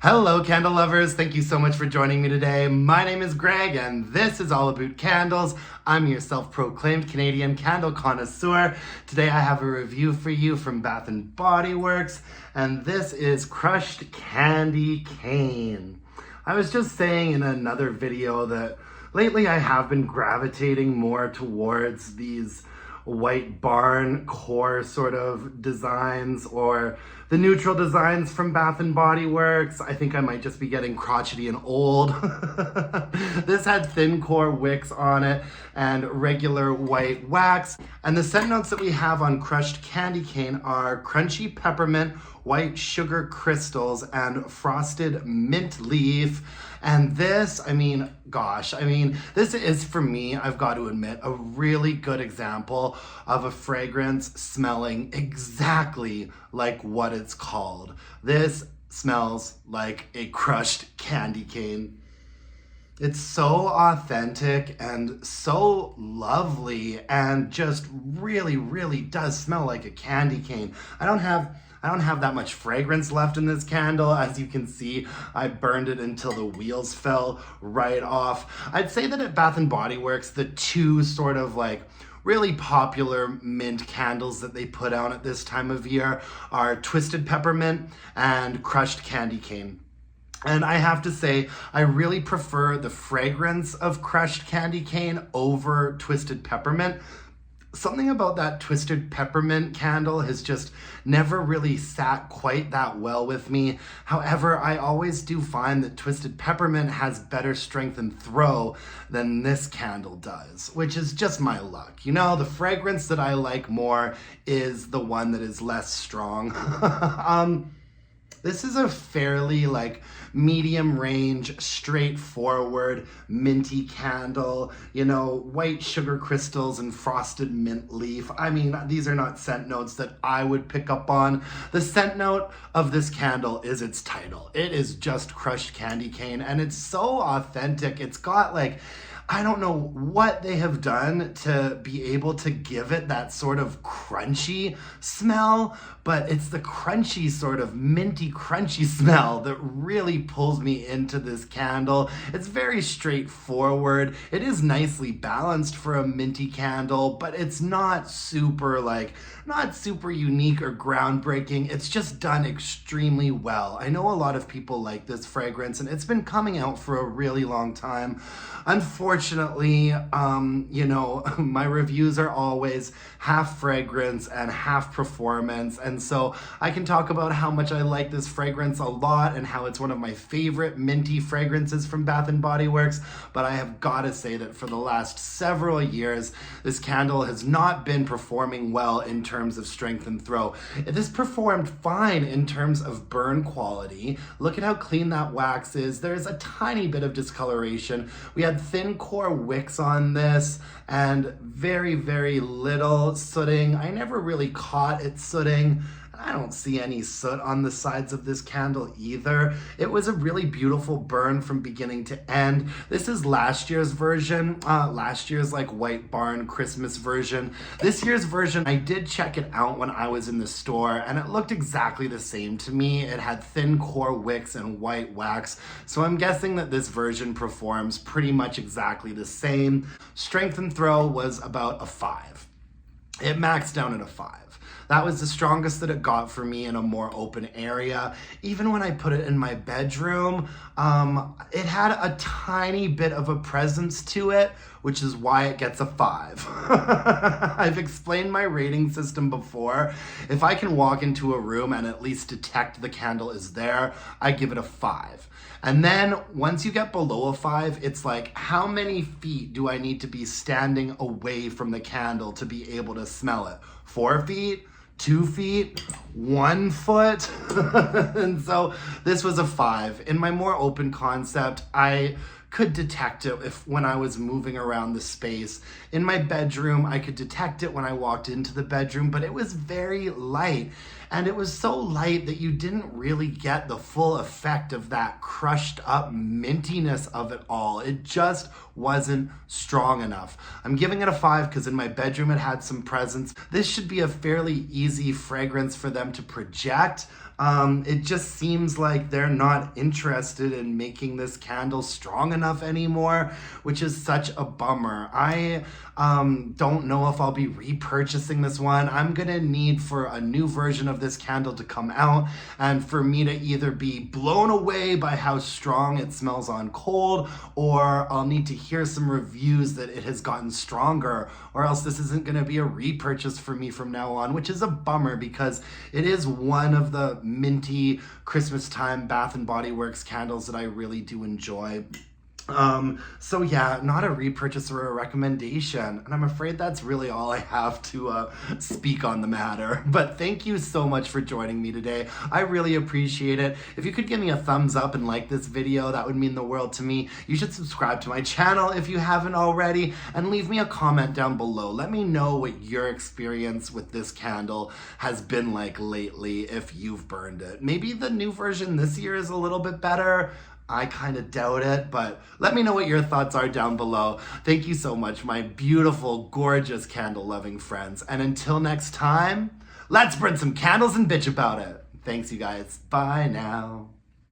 Hello, candle lovers. Thank you so much for joining me today. My name is Greg, and this is all about candles. I'm your self-proclaimed Canadian candle connoisseur. Today I have a review for you from Bath & Body Works, and this is Crushed Candy Cane. I was just saying in another video that lately I have been gravitating more towards these white barn core sort of designs, or the neutral designs from Bath & Body Works. I think I might just be getting crotchety and old. This had thin core wicks on it and regular white wax. And the scent notes that we have on Crushed Candy Cane are crunchy peppermint, white sugar crystals, and frosted mint leaf. And this, this is, for me, I've got to admit, a really good example of a fragrance smelling exactly like what it's called. This smells like a crushed candy cane. It's so authentic and so lovely and just really, really does smell like a candy cane. I don't have that much fragrance left in this candle. As you can see, I burned it until the wheels fell right off. I'd say that at Bath & Body Works, the two sort of like really popular mint candles that they put out at this time of year are Twisted Peppermint and Crushed Candy Cane. And I have to say, I really prefer the fragrance of Crushed Candy Cane over Twisted Peppermint. Something about that Twisted Peppermint candle has just never really sat quite that well with me. However, I always do find that Twisted Peppermint has better strength and throw than this candle does, which is just my luck. You know, the fragrance that I like more is the one that is less strong. This is a fairly medium range, straightforward, minty candle, white sugar crystals and frosted mint leaf. I mean, these are not scent notes that I would pick up on. The scent note of this candle is its title. It is just Crushed Candy Cane, and it's so authentic. It's got I don't know what they have done to be able to give it that sort of crunchy smell, but it's the crunchy sort of minty crunchy smell that really pulls me into this candle. It's very straightforward. It is nicely balanced for a minty candle, but it's not super unique or groundbreaking. It's just done extremely well. I know a lot of people like this fragrance, and it's been coming out for a really long time. Unfortunately, my reviews are always half fragrance and half performance, and so I can talk about how much I like this fragrance a lot and how it's one of my favorite minty fragrances from Bath & Body Works, but I have got to say that for the last several years, this candle has not been performing well in terms of strength and throw. This performed fine in terms of burn quality. Look at how clean that wax is. There's a tiny bit of discoloration. We had thin core wicks on this and very, very little sooting. I never really caught it sooting. I don't see any soot on the sides of this candle either. It was a really beautiful burn from beginning to end. This is last year's version, last year's white barn Christmas version. This year's version, I did check it out when I was in the store, and it looked exactly the same to me. It had thin core wicks and white wax, so I'm guessing that this version performs pretty much exactly the same. Strength and throw was about a 5. It maxed down at a 5. That was the strongest that it got for me in a more open area. Even when I put it in my bedroom, it had a tiny bit of a presence to it, which is why it gets a 5. I've explained my rating system before. If I can walk into a room and at least detect the candle is there, I give it a 5. And then once you get below a 5, it's how many feet do I need to be standing away from the candle to be able to smell it? 4 feet? 2 feet, 1 foot. And so this was a 5. In my more open concept, I could detect it when I was moving around the space. In my bedroom, I could detect it when I walked into the bedroom, but it was very light. And it was so light that you didn't really get the full effect of that crushed up mintiness of it all. It just wasn't strong enough. I'm giving it a 5 because in my bedroom it had some presence. This should be a fairly easy fragrance for them to project, It just seems like they're not interested in making this candle strong enough anymore, which is such a bummer. I don't know if I'll be repurchasing this one. I'm gonna need for a new version of this candle to come out and for me to either be blown away by how strong it smells on cold, or I'll need to hear some reviews that it has gotten stronger, or else this isn't gonna be a repurchase for me from now on, which is a bummer because it is one of the minty Christmas time Bath and Body Works candles that I really do enjoy. So yeah, not a repurchase or a recommendation. And I'm afraid that's really all I have to speak on the matter. But thank you so much for joining me today. I really appreciate it. If you could give me a thumbs up and like this video, that would mean the world to me. You should subscribe to my channel if you haven't already, and leave me a comment down below. Let me know what your experience with this candle has been like lately, if you've burned it. Maybe the new version this year is a little bit better. I kind of doubt it, but let me know what your thoughts are down below. Thank you so much, my beautiful, gorgeous candle-loving friends. And until next time, let's burn some candles and bitch about it. Thanks, you guys. Bye now.